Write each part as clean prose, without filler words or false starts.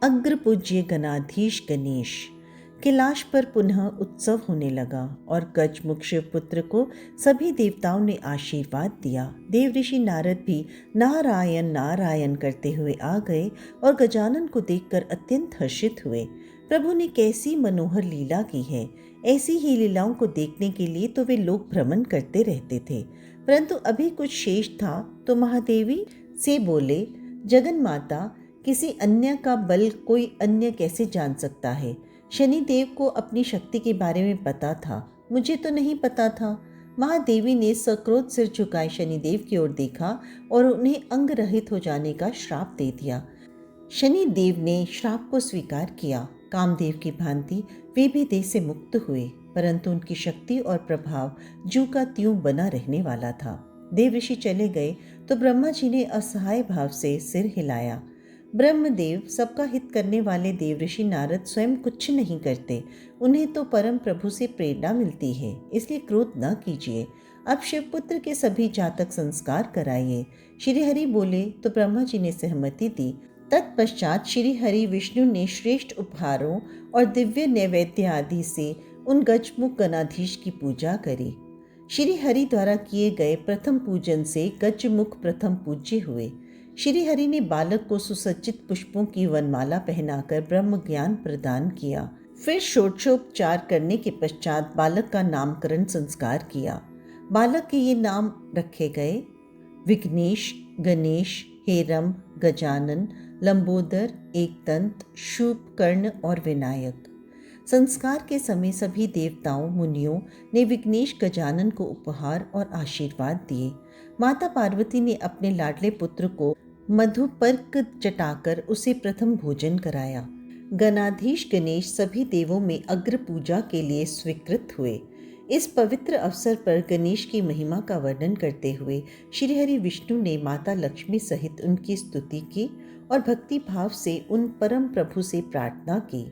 अग्र पूज्य गणाधीश गणेश। कैलाश पर पुनः उत्सव होने लगा और गजमुख शिवपुत्र को सभी देवताओं ने आशीर्वाद दिया। देव ऋषि नारद भी नारायण नारायण करते हुए आ गए और गजानन को देखकर अत्यंत हर्षित हुए। प्रभु ने कैसी मनोहर लीला की है। ऐसी ही लीलाओं को देखने के लिए तो वे लोग भ्रमण करते रहते थे, परंतु अभी कुछ शेष था तो महादेवी से बोले, जगन माता, किसी अन्य का बल कोई अन्य कैसे जान सकता है। शनिदेव को अपनी शक्ति के बारे में पता था, मुझे तो नहीं पता था। महादेवी ने सक्रोध सिर झुकाए शनिदेव की ओर देखा और उन्हें अंग रहित हो जाने का श्राप दे दिया। शनिदेव ने श्राप को स्वीकार किया। कामदेव की भांति वे भी देह से मुक्त हुए, परंतु उनकी शक्ति और प्रभाव ज्यों का त्यों बना रहने वाला था। देव ऋषि चले गए तो ब्रह्मा जी ने असहाय भाव से सिर हिलाया। ब्रह्मदेव, सबका हित करने वाले देव ऋषि नारद स्वयं कुछ नहीं करते, उन्हें तो परम प्रभु से प्रेरणा मिलती है, इसलिए क्रोध न कीजिए। अब शिवपुत्र के सभी जातक संस्कार कराइए। श्री हरि बोले तो ब्रह्मा जी ने सहमति दी। तत्पश्चात श्री हरि विष्णु ने श्रेष्ठ उपहारों और दिव्य नैवेद्य आदि से उन गजमुख गणाधीश की पूजा करी। श्री हरि द्वारा किए गए प्रथम पूजन से गजमुख प्रथम पूज्य हुए। श्री हरि ने बालक को सुसज्जित पुष्पों की वनमाला पहनाकर ब्रह्म ज्ञान प्रदान किया। फिर षोडशोपचार करने के पश्चात बालक का नामकरण संस्कार किया। बालक के ये नाम रखे गए: विघ्नेश, गणेश, हेरम, गजानन, लंबोदर, एकदंत, शूर्पकर्ण और विनायक। संस्कार के समय सभी देवताओं मुनियों ने विघ्नेश गजानन को उपहार और आशीर्वाद दिए। माता पार्वती ने अपने लाडले पुत्र को मधुपर्क चटाकर उसे प्रथम भोजन कराया। गणाधीश गणेश सभी देवों में अग्र पूजा के लिए स्वीकृत हुए। इस पवित्र अवसर पर गणेश की महिमा का वर्णन करते हुए श्री हरि विष्णु ने माता लक्ष्मी सहित उनकी स्तुति की और भक्ति भाव से उन परम प्रभु से प्रार्थना की,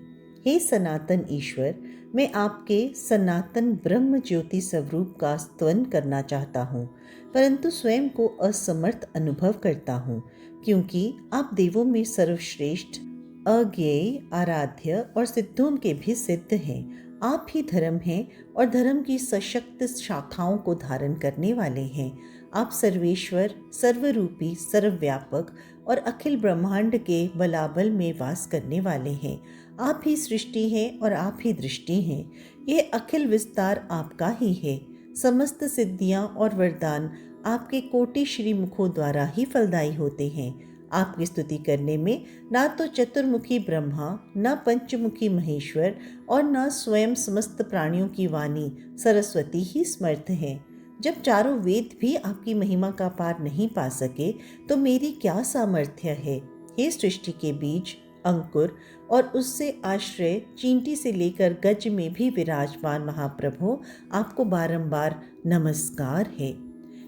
हे सनातन ईश्वर, मैं आपके सनातन ब्रह्म ज्योति स्वरूप का स्तवन करना चाहता हूँ, परंतु स्वयं को असमर्थ अनुभव करता हूँ, क्योंकि आप देवों में सर्वश्रेष्ठ, अज्ञेय, आराध्य और सिद्धों के भी सिद्ध हैं। आप ही धर्म हैं और धर्म की सशक्त शाखाओं को धारण करने वाले हैं। आप सर्वेश्वर, सर्वरूपी, सर्वव्यापक और अखिल ब्रह्मांड के बलाबल में वास करने वाले हैं। आप ही सृष्टि हैं और आप ही दृष्टि हैं। यह अखिल विस्तार आपका ही है। समस्त सिद्धियां और वरदान आपके कोटि श्री मुखों द्वारा ही फलदायी होते हैं। आपकी स्तुति करने में ना तो चतुर्मुखी ब्रह्मा, न पंचमुखी महेश्वर और न स्वयं समस्त प्राणियों की वाणी सरस्वती ही समर्थ हैं। जब चारों वेद भी आपकी महिमा का पार नहीं पा सके तो मेरी क्या सामर्थ्य है। हे सृष्टि के बीज, अंकुर और उससे आश्रय चींटी से लेकर गज में भी विराजमान महाप्रभु, आपको बारंबार नमस्कार है।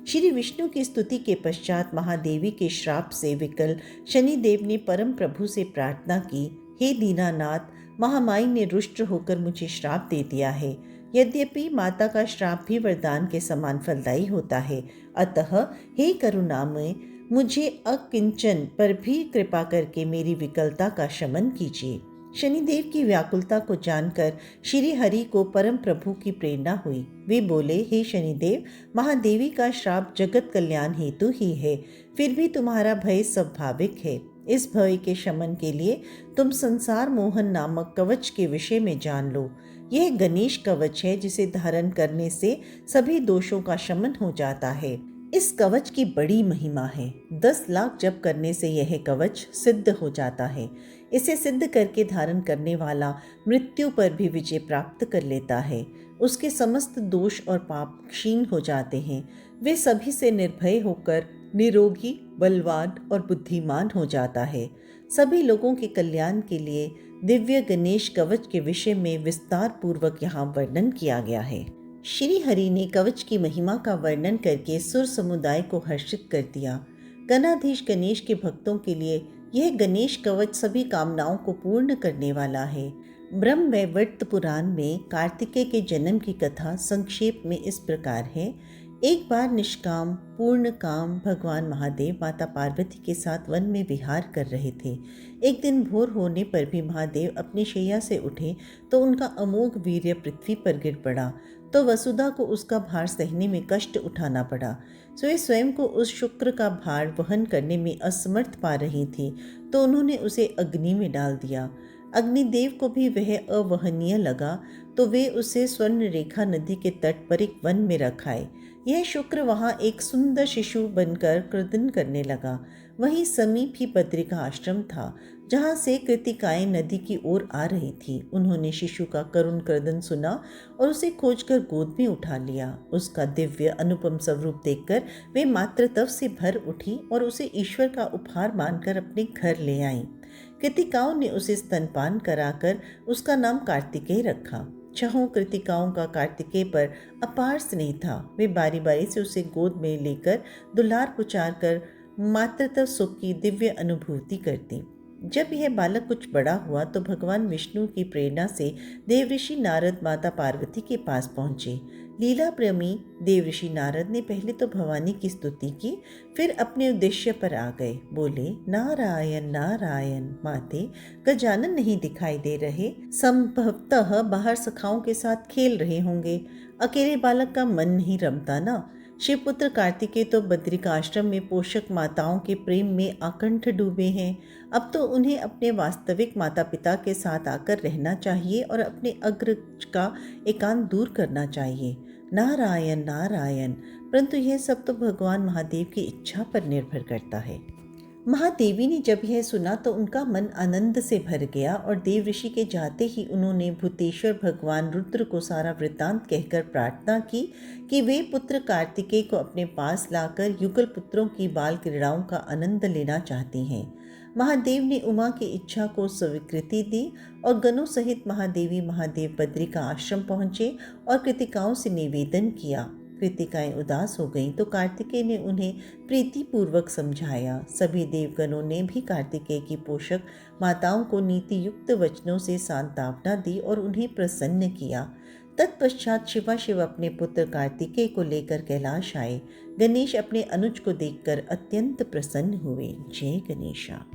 श्री विष्णु की स्तुति के पश्चात महादेवी के श्राप से विकल शनिदेव ने परम प्रभु से प्रार्थना की, हे दीनानाथ, महामाई ने रुष्ट होकर मुझे श्राप दे दिया है। यद्यपि माता का श्राप भी वरदान के समान फलदायी होता है, अतः हे करुणामय, मुझे अकिंचन पर भी कृपा करके मेरी विकलता का शमन कीजिए। शनिदेव की व्याकुलता को जानकर श्री हरि को परम प्रभु की प्रेरणा हुई। वे बोले, हे शनिदेव, महादेवी का श्राप जगत कल्याण हेतु ही है, फिर भी तुम्हारा भय स्वाभाविक है। इस भय के शमन के लिए तुम संसार मोहन नामक कवच के विषय में जान लो। यह गणेश कवच है, जिसे धारण करने से सभी दोषों का शमन हो जाता है। इस कवच की बड़ी महिमा है। 10 लाख जप करने से यह कवच सिद्ध हो जाता है। इसे सिद्ध करके धारण करने वाला मृत्यु पर भी विजय प्राप्त कर लेता है। उसके समस्त दोष और पाप क्षीण हो जाते हैं। वे सभी से निर्भय होकर निरोगी, बलवान और बुद्धिमान हो जाता है। सभी लोगों के कल्याण के लिए दिव्य गणेश कवच के विषय में विस्तार पूर्वक यहाँ वर्णन किया गया है। श्री हरि ने कवच की महिमा का वर्णन करके सुर समुदाय को हर्षित कर दिया। गणाधीश गणेश के भक्तों के लिए यह गणेश कवच सभी कामनाओं को पूर्ण करने वाला है। ब्रह्म वैवर्त पुराण में कार्तिकेय के जन्म की कथा संक्षेप में इस प्रकार है। एक बार निष्काम पूर्ण काम भगवान महादेव माता पार्वती के साथ वन में विहार कर रहे थे। एक दिन भोर होने पर भी महादेव अपनी शैया से उठे तो उनका अमोघ वीर्य पृथ्वी पर गिर पड़ा, तो वसुधा को उसका भार सहने में कष्ट उठाना पड़ा। सो वे स्वयं को उस शुक्र का भार वहन करने में असमर्थ पा रही थी, तो उन्होंने उसे अग्नि में डाल दिया। अग्निदेव को भी वह अवहनीय लगा, तो वे उसे स्वर्ण रेखा नदी के तट पर एक वन में रख आए। यह शुक्र वहाँ एक सुंदर शिशु बनकर क्रदन करने लगा। वहीं समीप ही बद्री का आश्रम था, जहाँ से कृतिकाएं नदी की ओर आ रही थी। उन्होंने शिशु का करुण क्रदन सुना और उसे खोजकर गोद में उठा लिया। उसका दिव्य अनुपम स्वरूप देखकर वे मातृत्व से भर उठी और उसे ईश्वर का उपहार मानकर अपने घर ले आईं। कृतिकाओं ने उसे स्तनपान कराकर उसका नाम कार्तिकेय रखा। छहों कृतिकाओं का कार्तिकेय पर अपार स्नेह था। वे बारी बारी से उसे गोद में लेकर दुलार पुचार कर मातृत्व सुख की दिव्य अनुभूति करती। जब यह बालक कुछ बड़ा हुआ तो भगवान विष्णु की प्रेरणा से देवऋषि नारद माता पार्वती के पास पहुंचे। लीला प्रेमी देवऋषि नारद ने पहले तो भवानी की स्तुति की, फिर अपने उद्देश्य पर आ गए। बोले, नारायण नारायण, माते गजानन नहीं दिखाई दे रहे, संभवतः बाहर सखाओं के साथ खेल रहे होंगे। अकेले बालक का मन नहीं रमता ना। शिवपुत्र कार्तिकेय तो बद्रिका आश्रम में पोषक माताओं के प्रेम में आकंठ डूबे हैं। अब तो उन्हें अपने वास्तविक माता पिता के साथ आकर रहना चाहिए और अपने अग्रज का एकांत दूर करना चाहिए। नारायण नारायण, परंतु यह सब तो भगवान महादेव की इच्छा पर निर्भर करता है। महादेवी ने जब यह सुना तो उनका मन आनंद से भर गया और देव ऋषि के जाते ही उन्होंने भूतेश्वर भगवान रुद्र को सारा वृत्तांत कहकर प्रार्थना की कि वे पुत्र कार्तिकेय को अपने पास लाकर युगल पुत्रों की बाल क्रीड़ाओं का आनंद लेना चाहती हैं। महादेव ने उमा की इच्छा को स्वीकृति दी और गणों सहित महादेवी महादेव बद्री का आश्रम पहुँचे और कृतिकाओं से निवेदन किया। कृतिकाएं उदास हो गईं तो कार्तिकेय ने उन्हें प्रीतिपूर्वक समझाया। सभी देवगणों ने भी कार्तिकेय की पोषक माताओं को नीति युक्त वचनों से सांत्वना दी और उन्हें प्रसन्न किया। तत्पश्चात शिव अपने पुत्र कार्तिकेय को लेकर कैलाश आए। गणेश अपने अनुज को देखकर अत्यंत प्रसन्न हुए। जय गणेशा।